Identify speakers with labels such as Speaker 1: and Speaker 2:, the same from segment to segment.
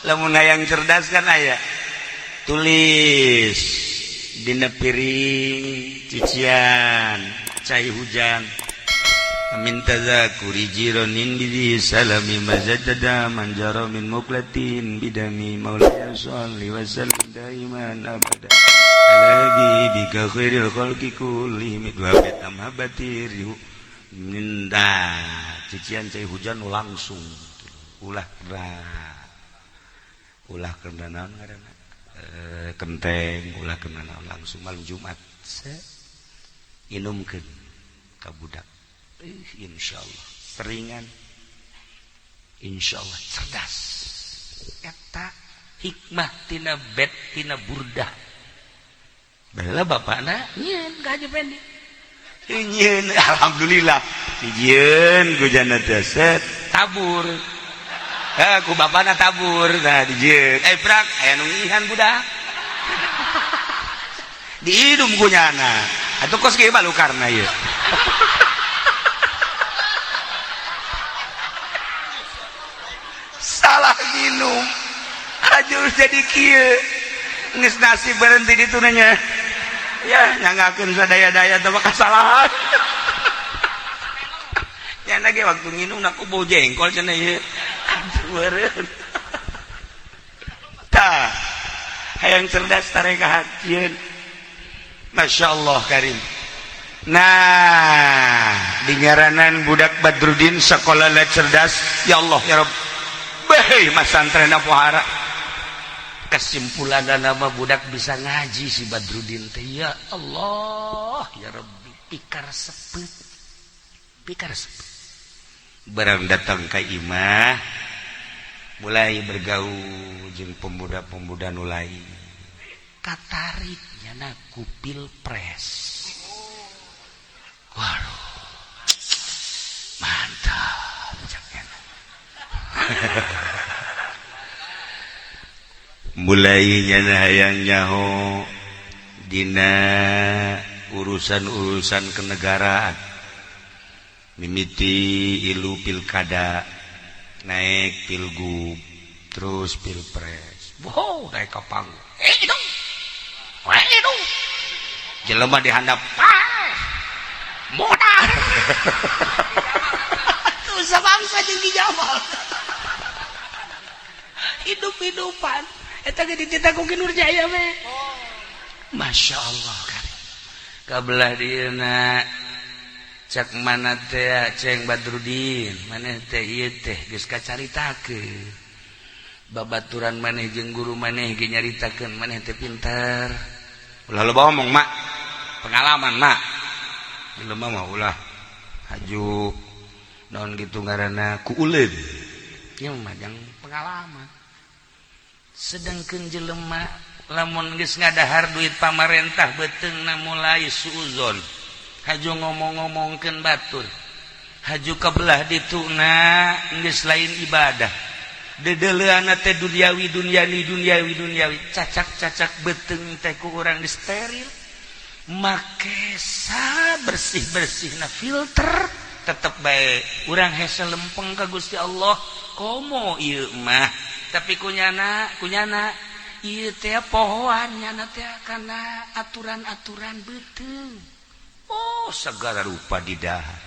Speaker 1: lamun hayang cerdas kan aya tulis dina piring cucian cai hujan amin tazakuri jironin bidi salami mazadada manjaro min muklatin bidami maulaya sholli wa sallim daiman abada ala habibika khairil khalqi kullihim wa betam habatir minda cucian cai hujan langsung ulah kena naon ngaranna kenteng ulah kena naon langsung malam Jumat inumkeun ka budak insyaallah seringan insyaallah cerdas eta hikmah tina bet tina burdah bala bapakna nyeun ka Haji Pendi nyeun alhamdulillah dijieun ku jana teh set tabur ku bapakna tabur nah dijieun prak aya nu ngihan budak diidum ku nyana atuh kos ge balukarna ieu salah minum ajur jadi kieu geus nasib berhenti ditu nya ya nyanggakeun sadaya-daya teh kasalahan nya ge waktu nginum naku bau jengkol cenah ieu meureun tah hayang cerdas tareka hatieun masyaallah karim. Nah dingaranan budak Badrudin sekolah la cerdas ya Allah ya Rabb bae masantrena pohara kesimpulan nama budak bisa ngaji si Badrudin teh ya Allah ya Rabbi pikar sepet barang datang ka imah mulai bergaul jeung pemuda-pemuda nu lain katarik nyana ku pilpres. Waduh mantap mulai nyana hayang nyaho dina urusan-urusan kenegaraan mimiti ilu pilkada naik pilgub terus pilpres wow naik ke panggung itu jelema dihandap modal tuh sabangsa jeung Ki Jamal hidup-hidupan eta ge dicetak ku Ki Nurjaya we masyaallah kan kabelah dieuna cak mana teh ceng Badrudin maneh teh ieu teh geus kacaritakeun babaturan maneh jeung guru maneh ge nyaritakeun maneh teh pinter ulah loba ngomong mak pengalaman mak jelema mah ulah haju naon kitu ngaranna ku uleun ieu mah jang pengalaman sedengkeun jelema lamun geus ngadahar duit pamarentah beuteungna mulai suuzon haju ngomong-ngomongkeun batur haju kabelah dituna geus lain ibadah dedeleuana teh dunyawi cacak beuteung teh ku urang di steril make bersih-bersihna filter tetep bae urang hese lempeng ka Gusti Allah komo ieu mah tapi kunyana ieu teh pohoan nyana teh kana aturan-aturan beuteung oh segala rupa di dahar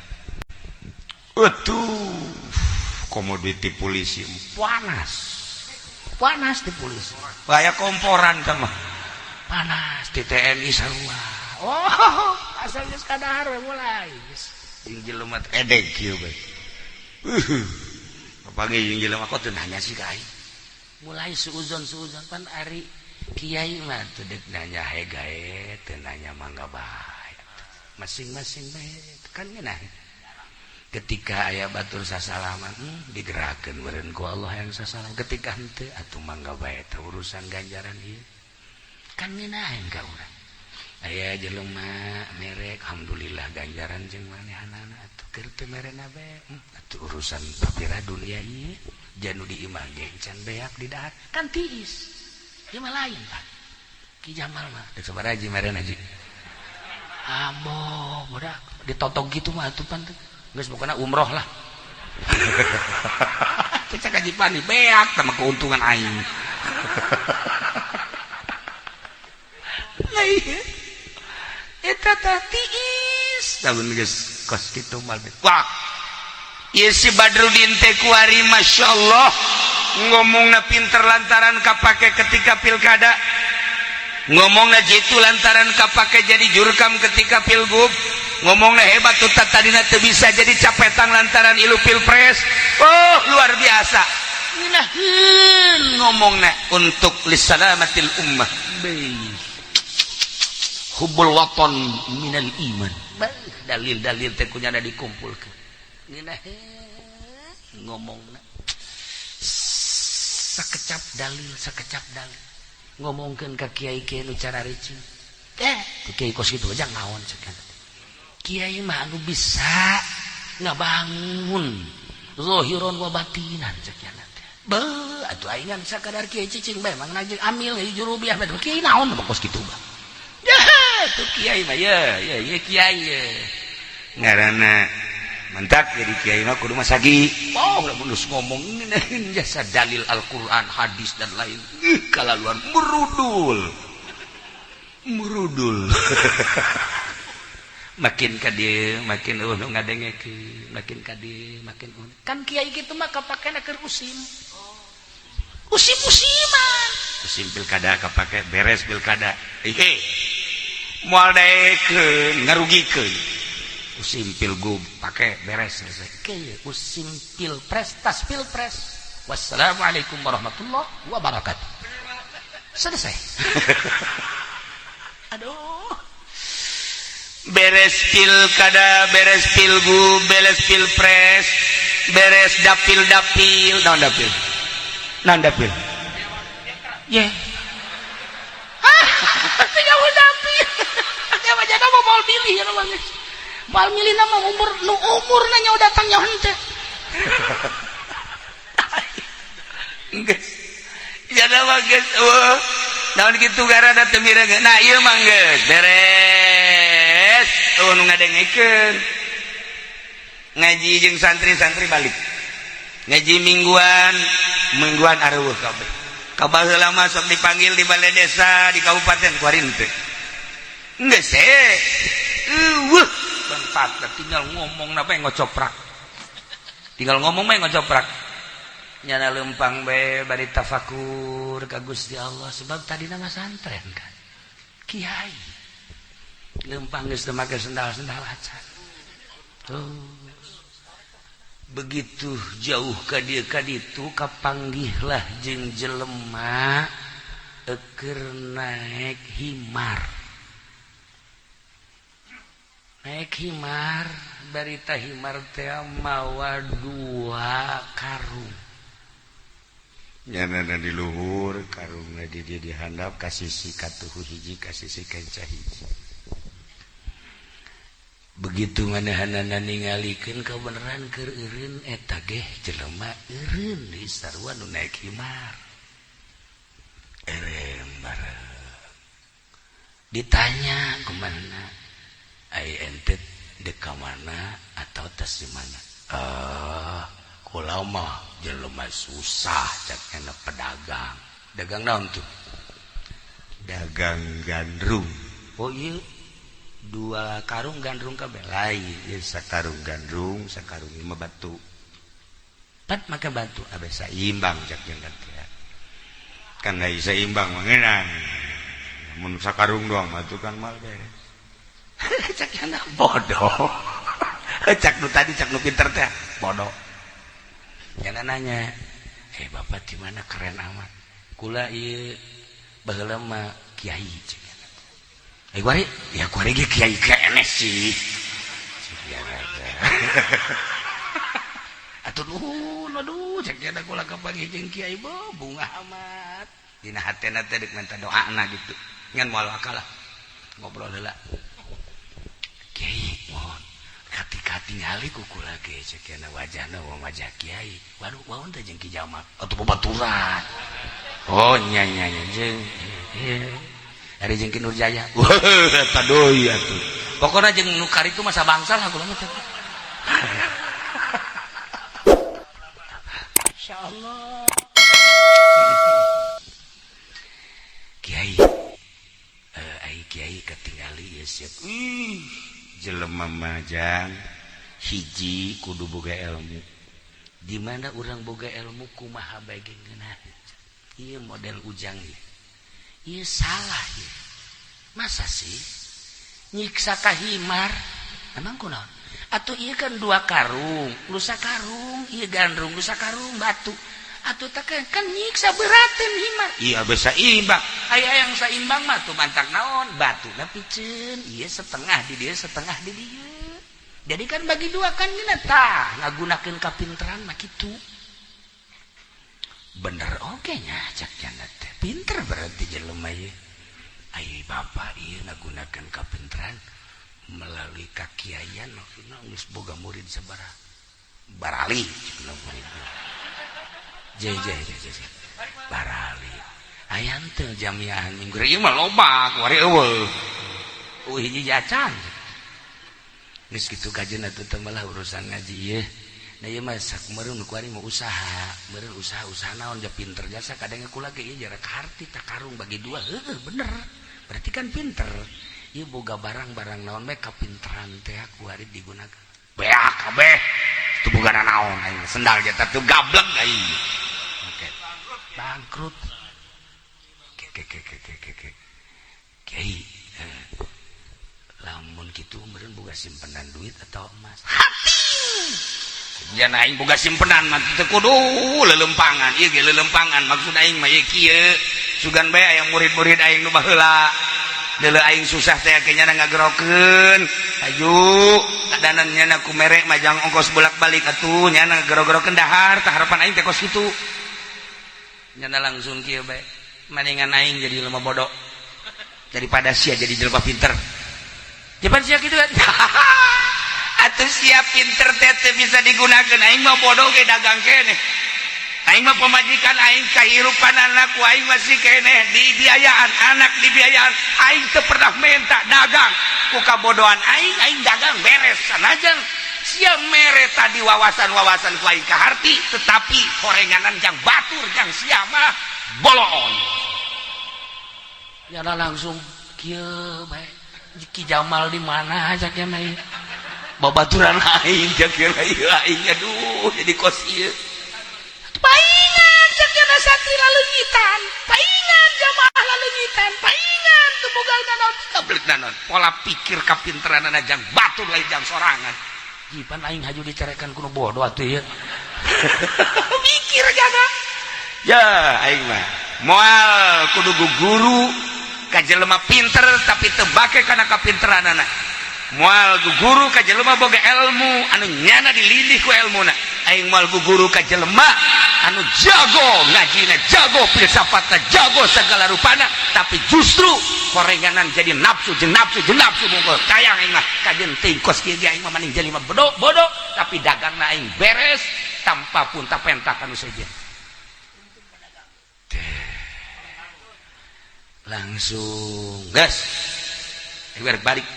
Speaker 1: komoditi polisi panas di polisi aya komporan teh mah panas di TNI sarua oh asal geus kadahar we mulai jeung jelema edeg kieu bae papanggih jeung jelema kok teu nanya sih ka aing mulai suuzon pan ari kiai mah teu deuk nanya gae teu nanya mangga bae masing-masing bae kan ngeunah ketika aya batur sasalaman digerakkeun meureun ku Allah yang sasalam ketika henteu atuh mangga bae teh urusan ganjaran ieu kan minaen ka urang aya jelema merek alhamdulillah ganjaran jeung manehanana atuh keur teu merena bae atuh urusan papira dunia ieu janu di imah ge can beak di dahar kan tiis ieu mah lain Pak Ki Jamal mah deuk sabaraha ji merena ji ambo budak ditotok gitu mah atuh pan teh geus pokona umroh lah cek kaji pani beak sama keuntungan aing. Nah iya eta tiis tahun geus kos kitu mal wah ieu si Badrudin teh kuari masyaallah ngomongna pinter lantaran kapake ketika pilkada, ngomongna jitu lantaran kapake jadi jurkam ketika pilgub, ngomongna hebat tuh tadina teu bisa jadi capetang lantaran ilu pilpres. Oh luar biasa nginaheun ngomongna untuk lisalamatil ummah hubbul waton minal iman. Dalil-dalil teh kunyana dikumpulkeun nginaheun ngomongna sakecap dalil ngomongkeun ka kiai-kiai nu cara ricing ku kiai kos kitu aja naon cekan kiai mah anu bisa ngabangun zahiran wa batinan cekan beuh atuh aing sakadar kiai cicing bae mang najeng amil juru biah bae kiai naon mah kos kitu bah tuh kiai mah ya kiai ya ngaranna mentak jadi kiai mah kudu masagi oh lamun ngomong jasa dalil Al-Qur'an hadis dan lain kalaluan murudul makin ka dieu makin ngadengekeun makin ka dieu makin kan kiai kitu mah kapakena keur usim-usiman usim pilkada kapake beres pilkada moal daekeun ngarugikeun usim pilgub pakai beres selesai usim pilpres tas pilpres wassalamualaikum warahmatullahi wabarakatuh selesai. Aduh beres pilkada beres pilgub beres pilpres beres dapil naon dapil ye tinggal dapil aya wajana mau pilih ya namanya mal milih nama umur nanya udah datang nyawa henteu geus jada mah geus naon kitu garana teu mireung nah ieu mah geus beres nu ngadengekeun ngaji jeung santri balik ngaji mingguan areueuh kabeh kabaheula mah sok dipanggil di balai desa di kabupaten kuarin teh geus bentar tinggal ngomong napa yang ngocoprak nyana lempang bae bari tafakur ka Gusti Allah sebab tadi nama santren kan kiai lempang geus teu make sendal-sendal acan tuh begitu jauh ka dieu ka ditu kapanggihlah jeung jelema keur naik himar barita himar teh mawa 2 karung nyana di luhur karungna di dia dihandap ka sisi katuhu hiji ka sisi kanca hiji begitu manahanana ningalikeun kabeneran keur eureun eta ge jelema eureun di sarua nu naik himar eureun bareng ditanya kumanana ai ente dek ka mana atau tes di mana kula mah jelema susah cak enak pedagang dagang naon tuh dagang gandrung oh iya 2 karung gandrung kabeh lain ieu sakarung gandrung sakarung 5 batu pat make batu abis saimbang cak jengat kan lain saimbang mangenan mun sakarung doang batu kan mal beres cak anak bodoh cak nu tadi cak nu pinter teh bodoh jangan nanya bapak di mana keren amat kula ieu baheula mah kiai cek kuari ya kuari ge kiai kene sih atuh nuhun aduh cek ada kula kapagi jeung kiai bunga amat dina hatena teh deuk minta doana gitu ngan moal akalah ngobrol heula kiai mohon kati-kati ngali kuku lagi cekiana wajahna wajah kiai waduh wawan teh jeung ki jamak atuh babaturan oh nya jeung ari jeung ki Nurjaya eta deui atuh pokona jeung nu karitu masa bangsal aku mah
Speaker 2: Masyaallah.
Speaker 1: Kiai ai kiai ketinggali ya siap jelema majang hiji kudu boga ilmu di mana urang boga ilmu kumaha bae geungeunna ieu model ujang ieu salah ieu masa sih nyiksa kahimar emang kunaon atuh ieu kan 2 karung lu sakarung ieu gandrung lu sakarung batu atuh teh kan nyiksa beratin himar iya bisa imbang aya yang saimbang mah tuh mantak naon batuna piceun ieu setengah di dieu setengah di dieu jadi kan bagi 2 kan dina tah ngagunakeun kapinteran mah kitu bener oge nya cak cenah teh pinter berarti jelema ieu ai bapak ieu ngagunakeun kapinteran melalui kakiayan maksudna geus boga murid sabaraha barali cenah murid Jai barali aya teu jamiahan minggu ieu mah loba kuari eueuh hiji jacan geus kitu kajeun atuh teh malah urusan ngaji ieu nah ieu mah sakumareun kuari mau usaha meureun usaha naon ja pinter jasa kadang kula ge ieu jarak harti tak karung bagi 2 heueuh bener berarti kan pinter ieu boga barang-barang naon mah kapinteran teh kuari digunakeun beak kabeh teu bogana naon aing sendal jata teu gablek aing bangkrut Kiai lamun kitu meureun boga simpenan duit atau emas hati jangan aing boga simpenan mah teu kudu lelempangan ieu ge lelempangan maksud aing mah ieu kieu sugan bae aya murid-murid aing nu baheula deuleu aing susah teh kenya ngagerokeun aju kadanan nyana ku merek majang ongkos bolak-balik atuh nyana ngagero-gerokeun dahar tah harapan aing teh kos kitu nyana langsung kieu bae maningan aing jadi lemah bodoh daripada sia jadi jelema pinter japan sia kitu kan atuh sia pinter teh bisa digunakeun aing mah bodoh ge dagang keneh aing mah pamajikan aing kahirupan anak ku aing masih keneh dibiayaan anak dibiayaan aing teu pernah minta dagang ku kabodohan aing dagang beres sanajan sia mere tadi wawasan-wawasan ku aing kaharti tetapi horenganan jang batur jang sia mah boloon ya langsung kieu bae Ki Jamal di mana aja kana ieu babaturan aing jak ieu aing aduh jadi kos ieu paingan jak kana santri laleuyitan paingan jamaah laleuyitan paingan teu boga naon kablek naon pola pikir kapinteranana jang batur lain jang sorangan jipan aing haju dicerekan kuno bodoh atuh ieu mikir jaga ya aing mah moal kudu guru ka jelema pinter tapi teu bake kana kapinteranana moal guru ka jelema boga ilmu anu nyana dilindih ku ilmuna aing moal guru ka jelema anu jago ngajina jago filsafatna jago segala rupana tapi justru korenganan jadi nafsu jeung nafsu mungkul tayang aing mah kajeun teuing kos kieu aing mah maning jelema bodoh tapi dagangna aing beres tanpa pun tapentak anu sejen langsung gas balik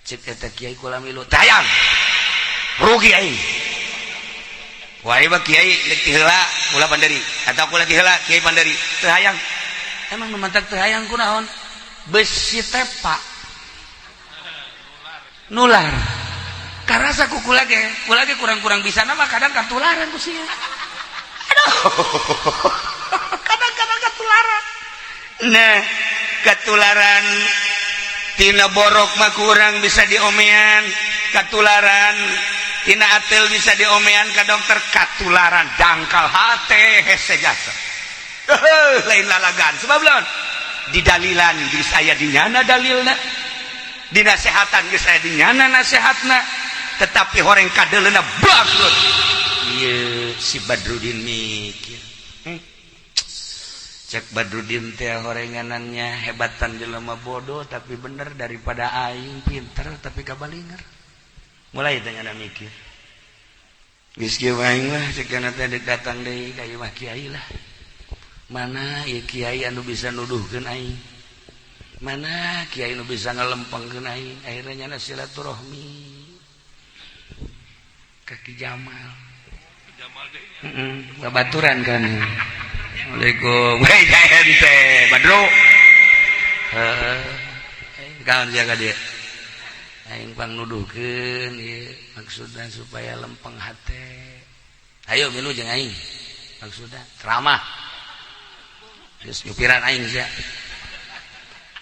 Speaker 1: cek eta kiai kula milu tayang rugi aing wah ieu kiai deuk ti heula kula panderi atau kula ti heula kiai panderi teu hayang emang nu mantak teu hayang kunaon besi tepak nular karasa ku kula ge kurang-kurang bisa mah kadang katularan ku sia aduh kadang-kadang katularan nah katularan tina borok mah kurang bisa diomean katularan tina atel bisa diomean ka dokter katularan dangkal hate hese jasa lain lalagan sebab lawan di dalilan geus aya dinyana dalilna di nasehatan geus aya dinyana nasehatna tetapi horeng kadeleuna bangkrut ieu si Badrudin mikir cek Badrudin teh horenganannya hebatan jelema bodoh tapi bener daripada aing pinter tapi kabalinger mulai teh ngana mikir geus kieu aing mah cek kana teh datang deui ka ieu mah kiai lah mana ieu kiai anu bisa nuduhkeun aing mana kiai anu bisa ngalempengkeun aing akhirna nyana silaturahmi ka Ki Jamal babaturan kan. Assalamualaikum. Hei ente Badru. Kawan jaga dia. Aing pang nuduhkeun ieu maksudna supaya lempeng hate. Ayo milu jeung aing. Maksudna ceramah. Geus nyupiran aing sia.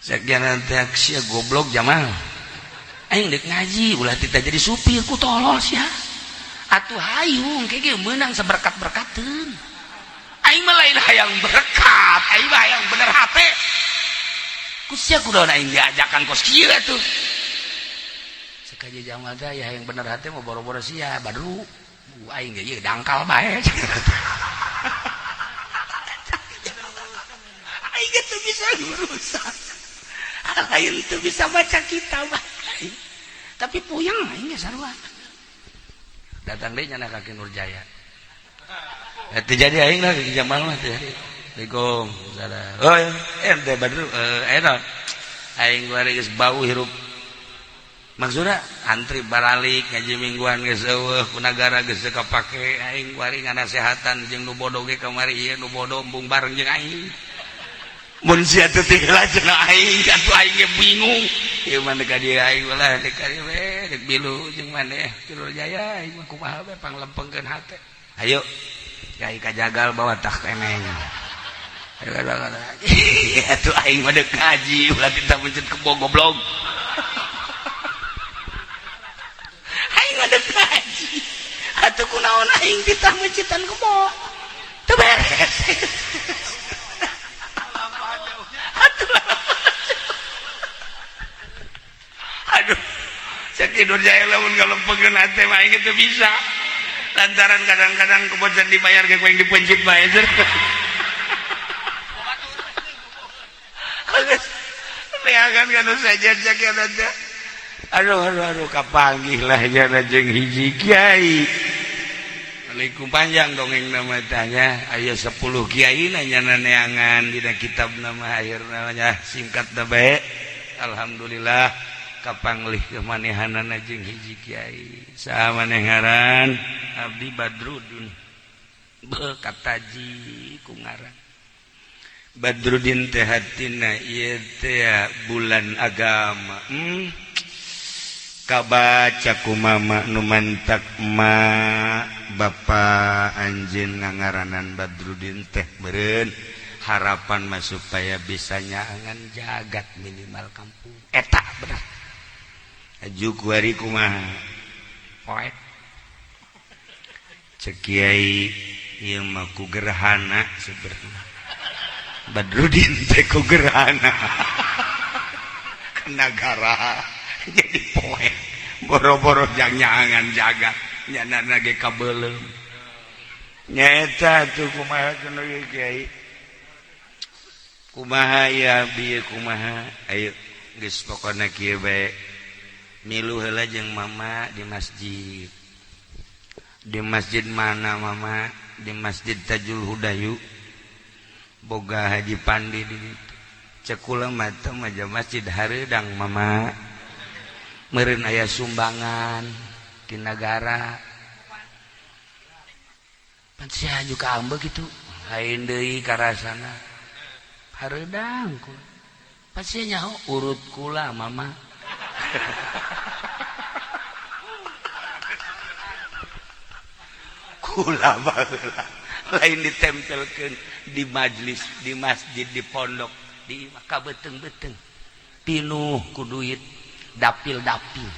Speaker 1: Sakian teh sia goblok Jamal. Aing dek ngaji ulah tita jadi supir ku tolol sia. Atuh hayung kege meunang saberkat-berkateun. Aing mah lain hayang berkat, aing mah hayang bener hate. Ku sia kunaon aing diajakan kos kieu atuh. Sakaja Jamal teh aya hayang bener hate mah boro-boro sia Badru. Aing ge ieu dangkal bae. Aing ge teu bisa ngurusan. Lain teu bisa baca kitab. Tapi puyeng aing ge sarua. Datang deui nyana ka Nurjaya. Itu jadi aing lah di Jamal mah teh. Assalamualaikum. Oh ente Badru eta aing bari geus bau hirup. Maksudna antri baralik ngaji mingguan geus eueuh ku nagara geus teu kapake aing bari nganasehatan jeung nu bodoh ge kamari ieu nu bodoh embung bareng jeung aing. Mun sia teu tinggal jeung aing atuh aing ge bingung. Ieu mah ka dieu aing ulah dek ka dieu we dek bilu jeung maneh Tilur Jaya aing mah kumaha we panglempengkeun hate. Ayo Yai kajagal bawa tak keneng. Ayo kata atuh aing mah deuk ngaji ulah kita mencet kebo goblok. Aing mah deuk ngaji. Atuh kunaon aing kita mencetan kebo. Teu beres. Aduh. Sakit Nurjaya lamun galempengkeun hate mah aing teu bisa. Lantaran kadang-kadang kebocan dibayar ke yang dipencit bae zer. Leagan kana saja sakian aja. Aduh kapanggih lah jana jeung hiji kiai. Assalamualaikum panjang dongeng nama tanya aya 10 kiai nanya neangan dina kitab nama akhir namanya singkat bae. Alhamdulillah kapanglih kemanehanana jeung hiji kiai saha maneh ngaran abdi Badrudin kataji ku ngaran Badrudin teh hatina ieu teh bulan agama kabaca ku mama nu mantak ma bapa anjeun ngangaranan Badrudin teh beureun harapan mah supaya bisa nyaangan jagat minimal kampung eta bener ajuk wari kumaha poek cek kiai ieu mah ku gerhana sebenarnya Badrudin teh ku gerhana ke nagara jadi poek boro-boro jang nyaangan jagat nyanana ge kabeulem nyaeta tuh kumaha cenah kiai kumaha ya bieu kumaha ayo geus pokona kieu bae milu heula jeung mama di masjid. Di masjid mana mama? Di Masjid Tajul Hudayu. Boga Haji Pandi di cek kula mah teh maja masjid hareudang mama. Meureun aya sumbangan ti nagara. Pan sia aju ka ambeug kitu. Lain deui karasana. Hareudang kula. Pan sia nyaho urut kula mama. Kula baheula lain ditempelkeun di majlis di masjid di pondok di kabeuteng-beuteng pinuh ku duit dapil-dapil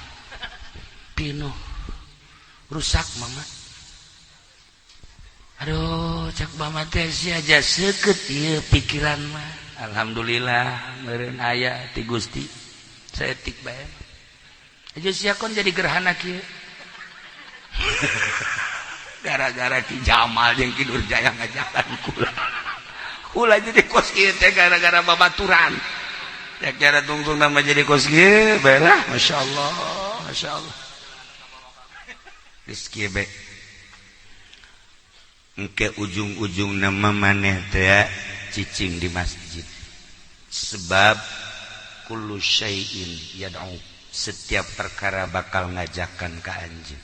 Speaker 1: pinuh rusak mama aduh cak mama teh sia aja seukeut ieu pikiran mah alhamdulillah meureun aya ti Gusti saeutik bae aja sia kon jadi gerhana kieu gara-gara Ki Jamal jeung Ki Nurjaya ngajakan kula jadi kos kieu teh gara-gara babaturan ya kira tungtung nama jadi kos kieu belah masyaallah geus kieu be engke ujung-ujung nama maneh teh cicing di masjid sebab kullu syai'in yad'u setiap perkara bakal ngajakan ka anjeun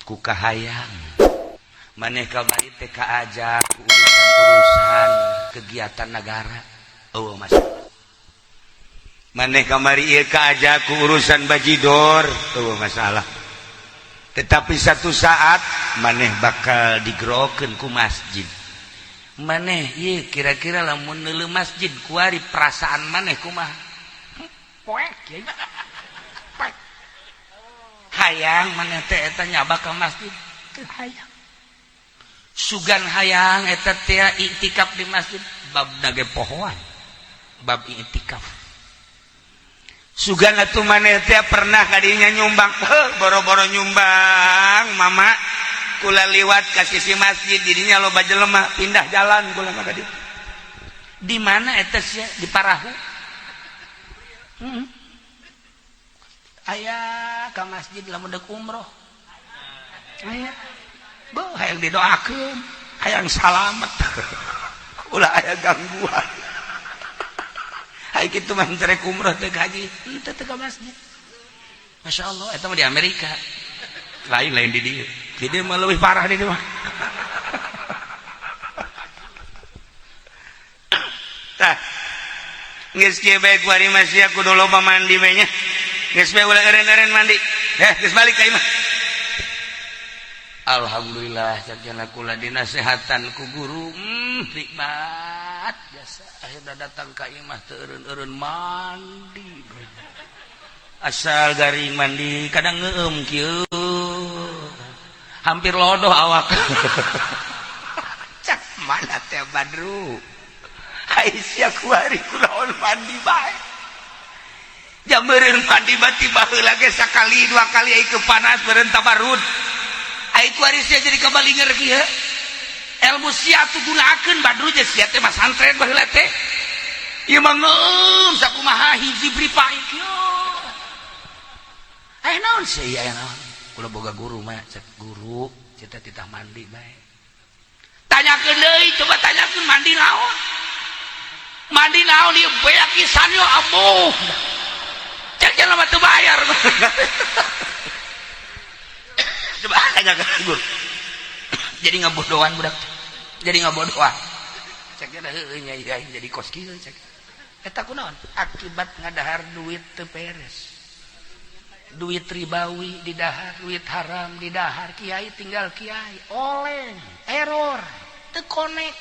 Speaker 1: ku kahayang maneh kamari teh kaajak urusan kegiatan negara. Oh mas. Maneh kamari ieu kaajak urusan bajidor. Oh masalah. Tetapi satu saat maneh bakal digerokeun ku masjid. Maneh ieu kira-kira lamun neuleuh masjid kuari perasaan maneh kumaha? Poek kieu. Hayang maneh teh eta nyaba ka masjid. Teu hayang. Sugan hayang eta teh iktikaf di masjid bab dage pohoan. Bab iktikaf. Sugan atuh maneh teh pernah kadinya nyumbang, boro-boro nyumbang mama kula liwat ka sisi masjid didinya loba jelema pindah jalan kula mah tadi. Di mana eta sia di Parahu? Aya ka masjid lamun deuk umroh. Aya. Beuh hayang didoakeun, hayang salamet. Ulah aya gangguan. Hai kitu mah terek umroh teh haji, teu teh ka masjid. Masyaallah eta mah di Amerika. Lain di dieu. Di dieu mah leuwih parah di dieu mah. Tah. Geus kieu bae kuari masih kudu loba mandi bae nya. Geus bae ulah eren-eren mandi. Geus balik ka imah. Alhamdulillah sarjana kula dinasehatan ku guru, nikmat biasa. Akhirnya datang ka imah teu eureun-eureun mandi. Asal garing mandi kadang ngeueum kieu. Hampir lodoh awak. Cak mana teh Badru. Ai sia kuari kunaon mandi bae. Jam meureun mandi tiba heula ge sakali dua kali ai ke panas beureun tabarut. Ai kuari sia jadi kabalinger kieu. Ilmu sia tu gunakeun Badru je sia teh mah santren baheula teh. Ieu mah ngeueum sakumaha hiji pripai kieu. Naon sih ya naon? Kula boga guru mah cek guru, cita titah mandi bae. Tanyakeun deui, coba tanyakeun mandi naon? Mandi naon ieu beak pisan yo ambuh. Cek jelema teu bayar. Coba tanyakeun guru. Jadi ngabodohan budak. Jadi ngabodohan. Cek nya heueuh nya jadi kos kieu cek. Eta kunaon? Akibat ngadahar duit teu beres. Duit ribawi di dahar, duit haram di dahar, kiai tinggal kiai, oleng, error, teu connect.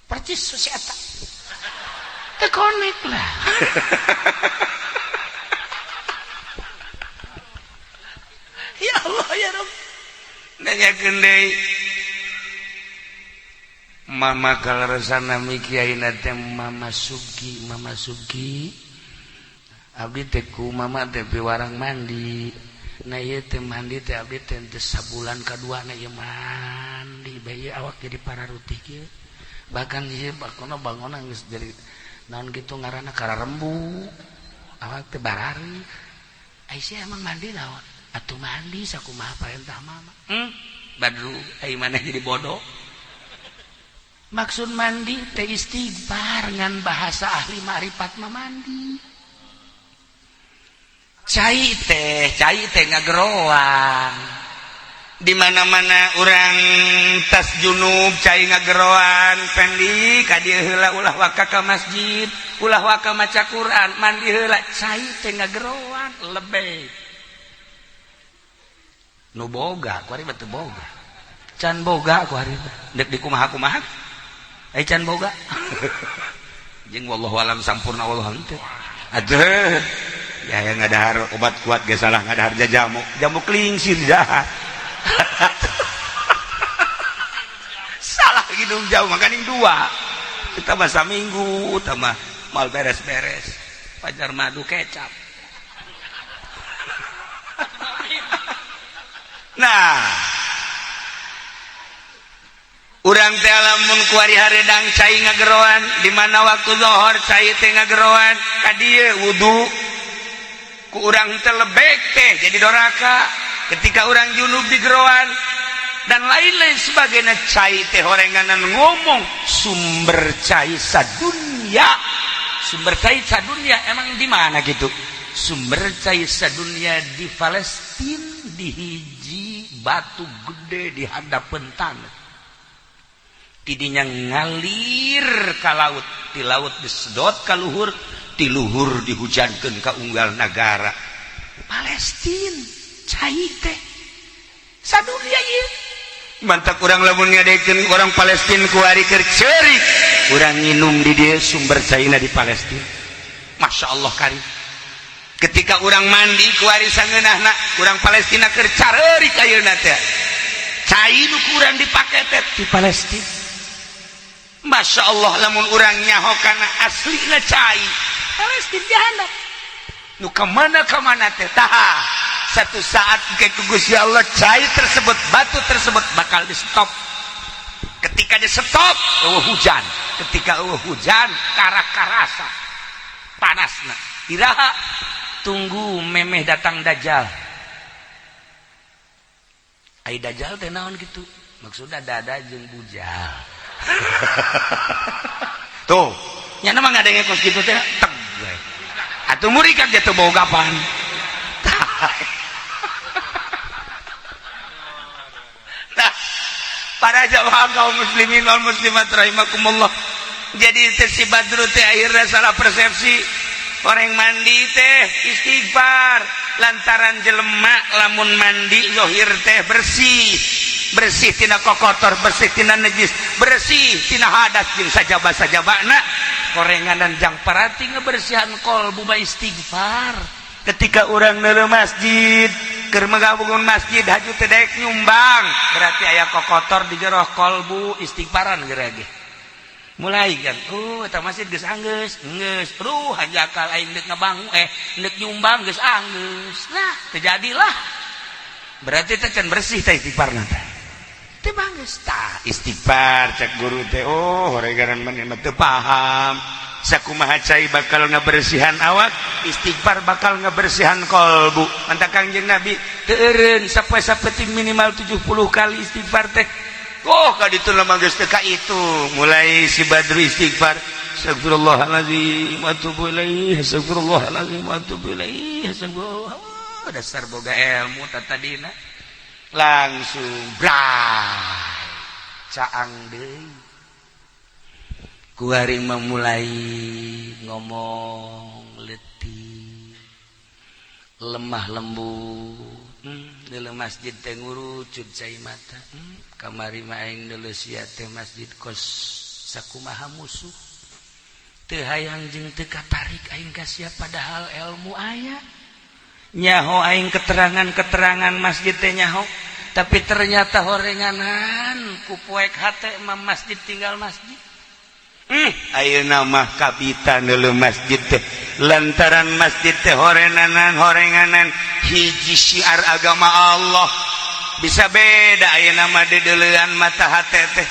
Speaker 1: Percis si eta. Teu connect lah. Ya Allah ya Rabb. Nanyakeun deui. Mama kalaresana mi kiaina teh Mama Sugi. Abdi teh ku mama teh warang mandi. Na ieu teh mandi teh abdi teh sabulan kadua na ieu mandi bae awak jadi pararuti kieu. Bahkan ieu bakona bangona geus jadi naon kitu ngaranna kararembu. Awak teh barari. Aisyah emang mandi naon? Atuh mandi sakumaha parentah mama. Badru ai maneh jadi bodoh. Maksud mandi teh istighfar ngan bahasa ahli ma'rifat mah mandi. Cai teh ngageroan. Di mana-mana orang tas junub cai ngageroan pendi ka dieu heula ulah waka ka masjid, ulah waka maca Quran, mandi heula cai teh ngageroan lebih. Nu boga kuari batu boga. Can boga kuari dek di kumaha-kumaha. Ai can boga. Jeung wallahu alam sampurna wallahu henteu. Aduh. Ya yang ngadahar obat kuat ge salah ngadahar jamu klingsir jahat. Salah hidung jauh makaning dua. Kita mah saminggu tambah mal beres-beres. Pajar madu kecap. Nah. Urang teh lamun kuari hareudang cai ngageroan di mana waktu zuhur cai teh ngageroan ka dieu wudu. Ku urang teh lebek teh jadi doraka ketika urang junub di geroan dan lain-lain sebagainya. Cai teh horenganan ngomong sumber cai sadunya. Sumber cai sadunya emang di mana gitu? Sumber cai sadunya di Palestina di hiji batu gede di hadapan tanah. Tidinya ngalir ka laut, di laut disedot ka luhur, di luhur dihujankeun ka unggal negara Palestina. Cai teh saduria ieu mantak urang lamun ngadekeun orang Palestina ku ari keur ceurik, urang nginum di dieu sumber caina di Palestina. Masya Allah karim. Ketika urang mandi ku ari sangeunahna urang Palestina keur careurik ayeuna teh cai nu kurang dipake teh di Palestina. Masya Allah lamun urang nyaho kana aslina cai Palestina dihandap nu kamana teh taha satu saat ke Gusti Allah cai tersebut, batu tersebut bakal di stop. Ketika di stop hujan, ketika hujan karak-karasa panasna iraha tunggu memeh datang dajjal. Ai dajjal teh naon gitu maksudna dada jeung bujal. Tuh nya mah ngadenge kos kitu teh teg we atuh muri kan dia teu boga gapan. Nah para jamaah kaum muslimin wal muslimat rahimakumullah, jadi si Badru teh akhirnya salah persepsi. Orang mandi teh istighfar lantaran jelema lamun mandi zahir teh bersih tina kokotor, bersih tina najis, bersih tina hadas jeung sajaba-sajabana. Korenganan jang parati ngebersihan kolbu ba istighfar. Ketika orang neuleuh masjid keur megabungun masjid haju teh daek nyumbang, berarti aya kokotor di jero kolbu, istighfaran geurage. Mulai kan eta masjid geus anggeus hanjakal aing deuk ngabangun deuk nyumbang geus anggeus. Nah terjadilah berarti teh can bersih teh istighfarna teh teh banggeus tah istighfar cek guru teh horegaran maneh mah teu paham sakumaha cai bakal ngabersihan awak, istighfar bakal ngabersihan kolbu. Mantap Kangjeng Nabi teu eureun sapoe-sapoe minimal 70 kali istighfar teh. Kaditu lama geus teu ka itu mulai si Badru istighfar astagfirullahalazim wa atubu ilaihi astagfirullahalazim wa atubu ilaihi astagfirullah. Dasar boga ilmu tadina langsung bray caang deui ku aring memulai ngomong letih lemah lembut. Dalam masjid teh ngurucut cai mata. Kamari mah aing deuleu sia teh masjid kos sakumaha musuh. Teu hayang jeung teu katarik aing ka sia padahal ilmu aya. Nyaho aing keterangan masjid teh nyaho, tapi ternyata horenganan ku poek hate mah masjid tinggal masjid. Ayeuna mah kabita neuleuh masjid teh lantaran masjid teh horenganan hiji syiar agama Allah. Bisa beda ayeuna mah deuleuan mata hate teh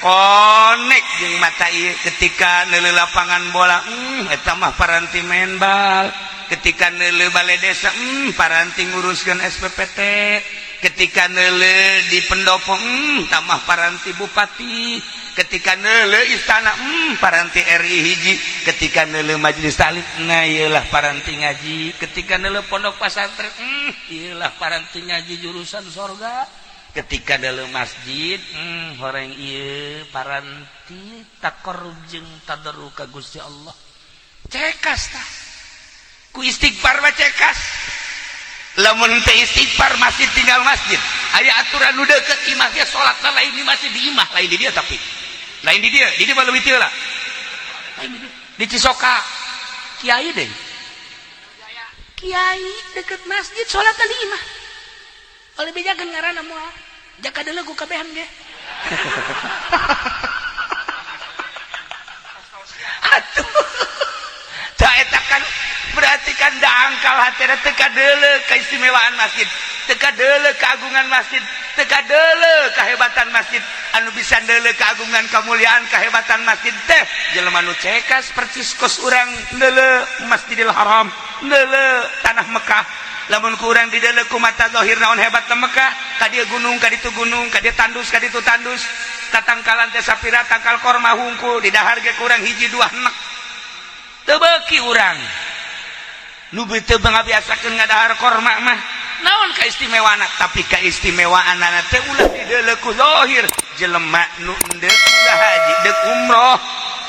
Speaker 1: konek jeung mata ieu ketika neuleuh lapangan bola eta mah paranti main bal, ketika neuleuh balai desa paranti nguruskeun SPPT, ketika neuleuh di pendopo tamah paranti bupati, ketika neuleuh istana paranti RI hiji, ketika neuleuh majelis taklim nah ieulah paranti ngaji, ketika neuleuh pondok pesantren ieulah paranti ngaji jurusan sorga, ketika neuleuh masjid horeng ieu paranti taqarrub jeung tadarruk ka Gusti Allah. Cekas tah ku istighfar mah cekas. Lamun teu istighfar masjid tinggal masjid. Aya aturan nu deukeut imah ge salatna lain di masjid di imah, lain di dieu tapi. Lain di dieu mah leuwih teu lah. Di Cisoka kiai deui. Kiai deket masjid salatna di imah. Oleh bejakeun ngaranna moal. Jaka deuleu ku kabehan ge. Atuh. Tah eta kan berarti kan dangkal hatena teu kadeuleu keistimewaan masjid, teu kadeuleu keagungan masjid, teu kadeuleu kahebatan masjid. Anu bisa deuleu keagungan kamuliaan kahebatan masjid teh jelema nu cekas percis kos urang deuleu Masjidil Haram, deuleu tanah Mekah. Lamun ku urang di deuleu ku mata zahir naon hebatna Mekah, ka dieu gunung, ka ditu gunung, ka dieu tandus, ka ditu tandus. Tatangkalan teh sapira tangkal korma hungkul, di dahar ge kurang hiji dua enek. Teu beuki urang. Nu teu ngabiasakeun ngadahar korma mah naon kaistimewaana tapi kaistimewaanana teh ulah dideuleu ku zahir jelema nu endeu haji deuk umroh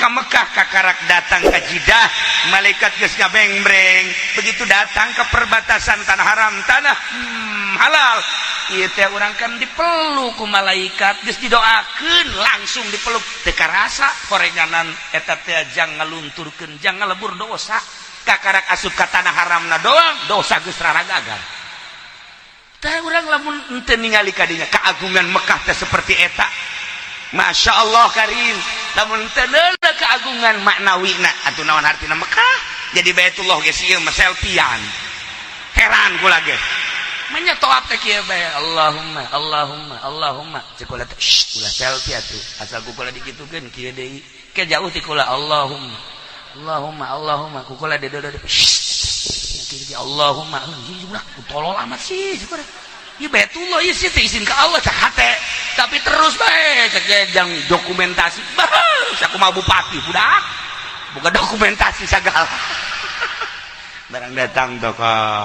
Speaker 1: ka Mekah kakarak datang ka Jeddah malaikat geus ngabeng-breng begitu datang ke perbatasan tanah haram tanah halal ieu teh urang kan dipeluk ku malaikat geus didoakeun langsung dipeluk teu karasa korenganan eta teh jang ngalunturkeun jang ngalebur dosa kakarak asup ka tanah haramna doang dosa geus raragagan teh urang lamun henteu ningali ka dinya keagungan Mekah teh seperti eta Masya Allah karim lamun teu neuleuh keagungan maknawina atuh naon artina Mekah jadi Baitullah geus ieu mah selfian heran kula ge manya toat teh kieu bae Allahumma Allahumma Allahumma cek ulah ulah selfie atuh asal ku kula dikitukeun kieu deui ke jauh ti kula Allahumma Allahumma Allahumma ku kula dedo kieu Allahumma ulah tolol amat sih ieu Baitullah ieu sih teh izin ka Allah cak hate tapi terus bae cek jang dokumentasi sakumaha bupati budak buka dokumentasi segala barang datang ke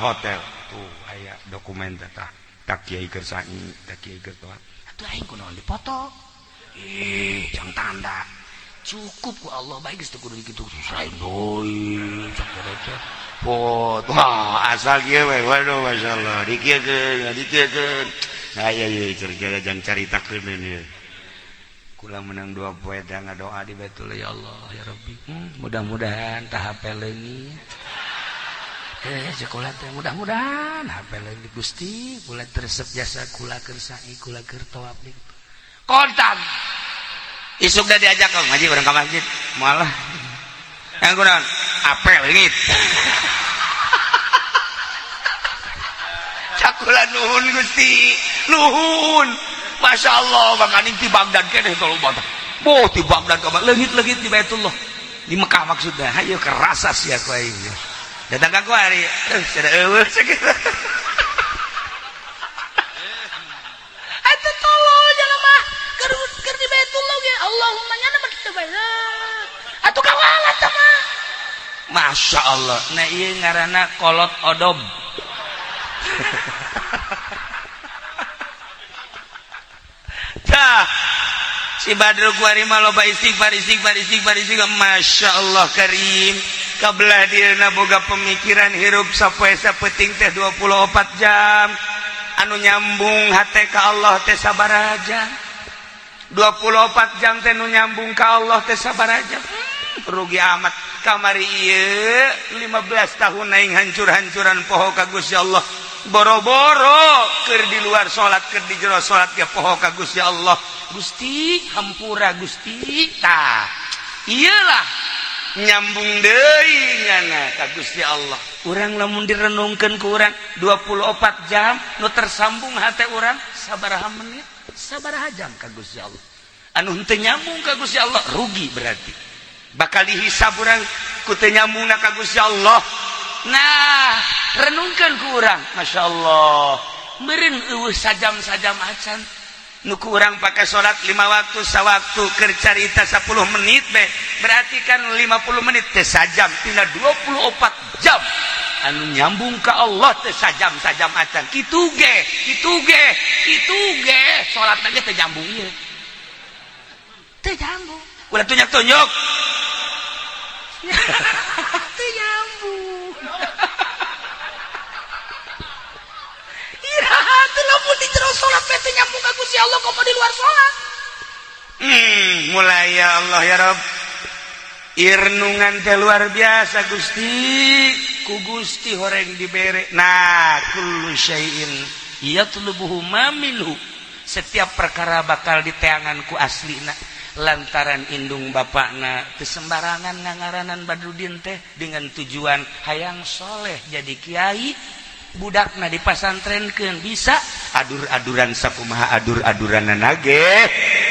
Speaker 1: hotel tuh aya dokumen tah tak kieu keur sa'i tak kieu keur toat atuh aing kunaon dipoto jang tanda cukup ku Allah baik geus teu kudu dikitu sae doi cak pot wah asal kieu we waduh masyaallah dikieukeun nah ieu cerita jang caritakeun ieu kula menang 2 poe da ngadoa di Baitullah ya Allah ya Rabbi mudah-mudahan tah hape leungit sekolah teh mudah-mudahan hape leungit Gusti kula tresep jasa kula keur sa'i kula keur tawaf kontak isuk da diajak kau ngaji urang ka masjid malah yang kunaon hape leungit cakula nuhun Gusti nuhun Masya Allah bakaning ti Baghdad keneh tolong banget boh ti Baghdad ka leungit-leungit di Baitullah di Mekah maksudna hayu kerasa sia ku aing datang ka ku hari sada eueuh sakitu atuh tolol jelema keur di Baitullah ge Allahumma nyana mah kitu bae atuh kawala teh mah Masya Allah nah ieu ngaranna kolot odob tah si Badrul Kuari mah loba istighfar Masya Allah karim kabelah dieuna boga pemikiran hirup sapoe sapeting teh 24 jam anu nyambung hate ka Allah teh sabaraha jam 24 jam teh nu nyambung ka Allah teh sabaraha jam rugi amat kamari ieu 15 tahun aing hancur-hancuran poho ka Gusti Allah boro-boro keur di luar salat keur di jero salat ge poho ka Gusti Allah Gusti hampura Gusti tah iyalah nyambung deui nyana ka Gusti Allah urang lamun direnungkeun ku urang 24 jam nu tersambung hate urang sabaraha menit sabaraha jam ka Gusti Allah anu henteu nyambung ka Gusti Allah rugi berarti bakal dihisab urang ku teu nyambungna ka Gusti Allah nah renungkan ku urang Masya Allah meureun eueuh sajam-sajam acan nu ku urang pake salat 5 waktu sawaktu keur carita 10 menit be berarti kan 50 menit teh sajam tina 24 jam anu nyambung ka Allah teh sajam-sajam acan kitu ge salatna ge teh nyambung ieu teh nyambung ulah tunjuk teh nyambung iraha lamun di jero salat teh nyambung ka Gusti Allah kok di luar salat mulai ya Allah ya Rabb irnungan teh luar biasa Gusti ku Gusti horeng dibere nah kullu syai'in yatlubuhu ma minhu setiap perkara bakal diteangan ku aslina lantaran indung bapakna teu sembarangan ngangaranan Badrudin teh dengan tujuan hayang soleh jadi kiai budakna dipasantrenkeun bisa adur-aduran sakumaha adur-aduranana ge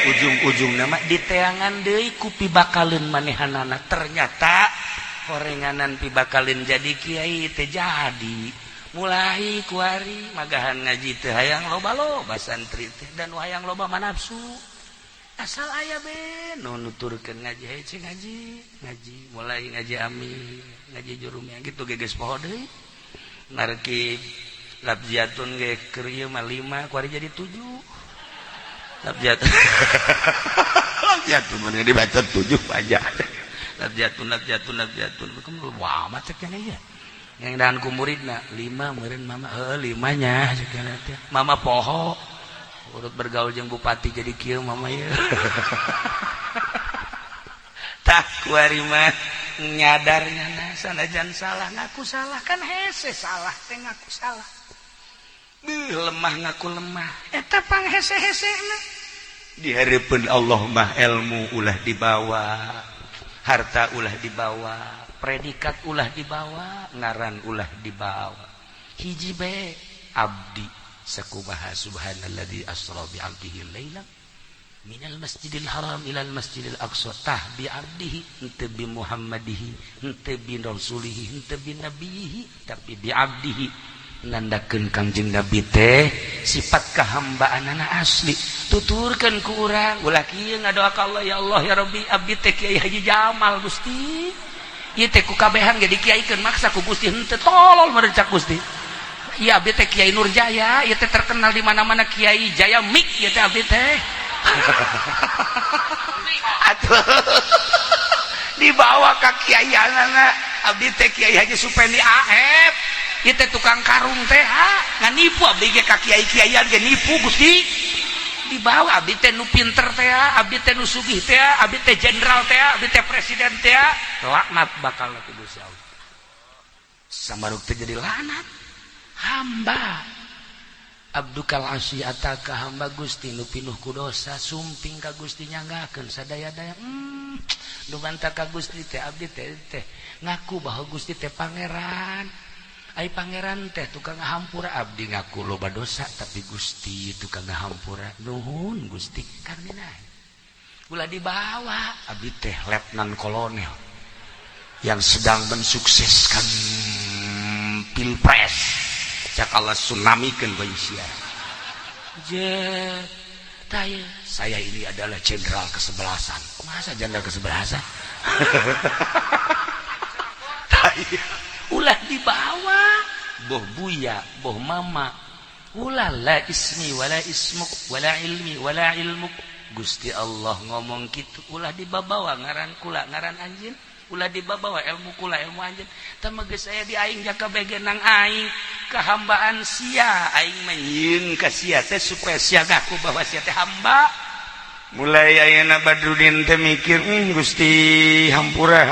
Speaker 1: ujung-ujungna mah diteangan deui ku pibakaleun manehanana ternyata horenganan pibakaleun jadi kiai teh jadi mulai kuari magahan ngaji teh hayang loba-loba santri teh dan hayang loba manapsu asal aya be nu nuturkeun ngaji haye cing ngaji mulai ngaji amin ngaji jurumnya gitu geges poho deui ngareki labjatun ge keur ieu mah 5 kuari jadi 7 labjatun labjatun mun dibaca 7 aja labjatun wah mah cek kana ieu yang dan ku muridna 5 meureun mama 5 nya cek kana teh mama poho urut bergaul jeung bupati jadi kieu mama ieu tak kuari mah nyadarnya nah sanajan salah ngaku salah kan hese salah teh ngaku salah lemah ngaku lemah eta panghese-hesena di hareupeun Allah mah ilmu ulah dibawa harta ulah dibawa predikat ulah dibawa ngaran ulah dibawa hiji bae abdi sakumaha subhanalladzi asra bi 'abdihi lailan minal masjidil haram ilal masjidil aqsa tah bi 'abdihi henteu bi muhammadihi henteu bi rasulihi henteu bi nabihi tapi bi 'abdihi nandakeun kangjeng nabi teh sifat kahambaanana asli tuturkeun ku urang ulah kieu ngadoa ka Allah ya Allah ya Rabbi abdi teh Kiai Haji Jamal Gusti ieu teh ku kabehan ge dikiaikeun maksa ku Gusti henteu tolol merencak Gusti ieu abdi teh Kiai Nurjaya ieu teh terkenal di mana-mana Kiai Jaya Mik ieu teh abdi teh atuh dibawa ka kiaianana abdi teh Kiai Haji Supendi Aep ieu teh tukang karung teh nganipu abdi ge ka kiai-kiaian ge nipu Gusti dibawa abdi teh nu pinter teh abdi teh nu sugih teh abdi teh jenderal teh abdi teh presiden teh laknat bakal ku Gusti Allah samaruk teh jadi lanat hamba abdukal asyata ka hamba Gusti nu pinuh ku dosa sumping ka Gusti nyanggakeun sadaya-daya nu bantah ka Gusti teh abdi teh ngaku bahwa Gusti teh pangeran ai pangeran teh tukang ngahampura abdi ngaku loba dosa tapi Gusti tukang ngahampura nuhun Gusti karena ulah dibawa abdi teh letnan kolonel yang sedang mensukseskan pilpres cak Allah tsunamikeun bae sia je taya saya ini adalah jenderal kesebelasan masa jenderal kesebelasan taya ulah dibawa boh buya boh mama ulah la ismi wala ismuk wala ilmi wala ilmuk Gusti Allah ngomong kitu ulah dibawa ngaran kula ngaran anjeun ulah dibawa ilmu kula ilmu anjeun tah geus aya di aing jaka bege nang aing kahambaan sia aing mah nyieun ka sia teh supaya sia ngaku bahwa sia teh hamba mulai ayeuna Badrudin teh mikir Gusti hampura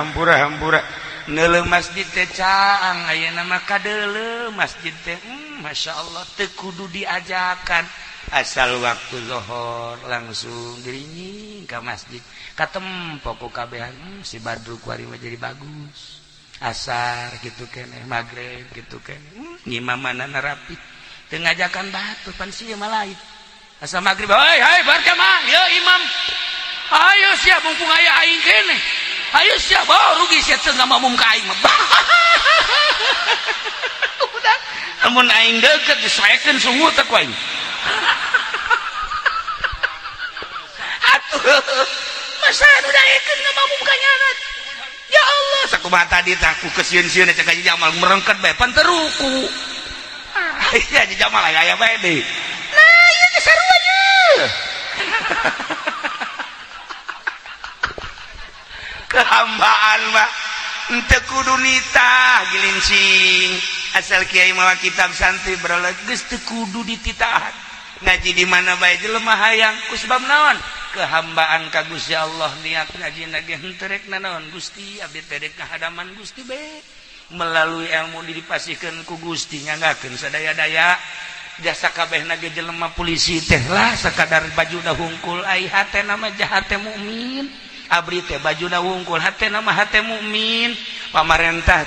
Speaker 1: neuleuh masjid teh caang ayeuna mah kadeuleuh masjid teh Masya Allah teu kudu diajakan asal waktu zuhur langsung diringing ka masjid katempo ku kabehan si Badru kuari mah jadi bagus asar gitu keneh magrib gitu keneh ngimamanana rapi teu ngajakan batu pan sieu mah lain asa magrib hai berjamaah ya imam ayo sia mumpung aya aing keneh ayo siap rugi siap tengah mamum ka aing mah udah amun aing deukeut disoekeun sungu teh ku aing atuh masa nu daekeun ngamamum ka nyanat ya Allah sakumaha tadi tah ku kesieun-sieun cek Haji Jamal merengket bae pan teu ruku Haji Jamal aya bae deui nah ieu teh sarua ye kehambaan mah ente kudu nitah gilincing asal kiai mawa kitab santri berolah geus teu kudu dititahan ngaji di mana bae jelema hayang ku sebab naon kehambaan ka Gusti Allah niat ngajina ge henteu rek naon Gusti abdi teh rek kahadaman Gusti bae melalui ilmu dipasihkeun ku Gusti nyanggakeun sadaya-daya jasa kabehna ge jelema polisi teh lah sakadar bajuna hungkul ai hatena mah jahat teh mukmin abdi teh bajuna hungkul hatena mah hate mukmin pamarentah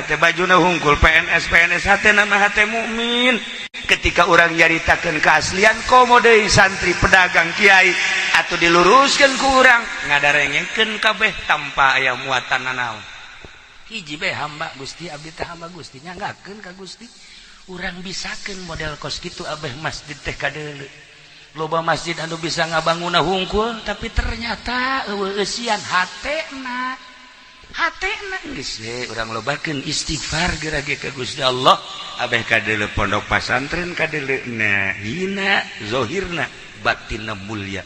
Speaker 1: teh bajuna hungkul PNS hatena mah hate mukmin ketika orang nyaritakeun keaslian komo deui santri pedagang kiai atuh diluruskeun ku urang ngadarengengkeun kabeh tanpa aya muatan nanaon hiji bae hamba Gusti abdi teh hamba Gusti nyanggakeun ka Gusti urang bisakeun model kos kitu abeh masjid teh kadeuleu loba masjid anu bisa ngabangunna hungkul tapi ternyata eueuh eusian hatena hatena geus urang lobakeun istighfar gerage ka Gusti Allah abeh kadeuleu pondok pasantren kadeuleuna hina zahirna batinna mulia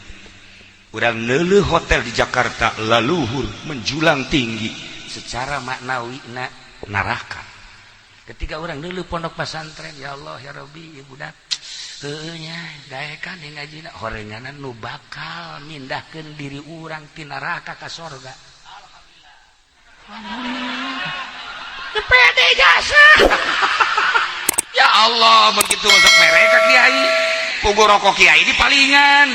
Speaker 1: urang neuleuh hotel di Jakarta laluhur menjulang tinggi secara maknawina neraka ketika urang neuleuh pondok pasantren ya Allah ya Rabbi ya budak heueuh nya gaekan ngajina horenganan nu bakal mindahkeun diri urang ti neraka ka sorga. Pede jasa. Ya Allah begitu masuk mereka kiai pugu rokok kiai di palingan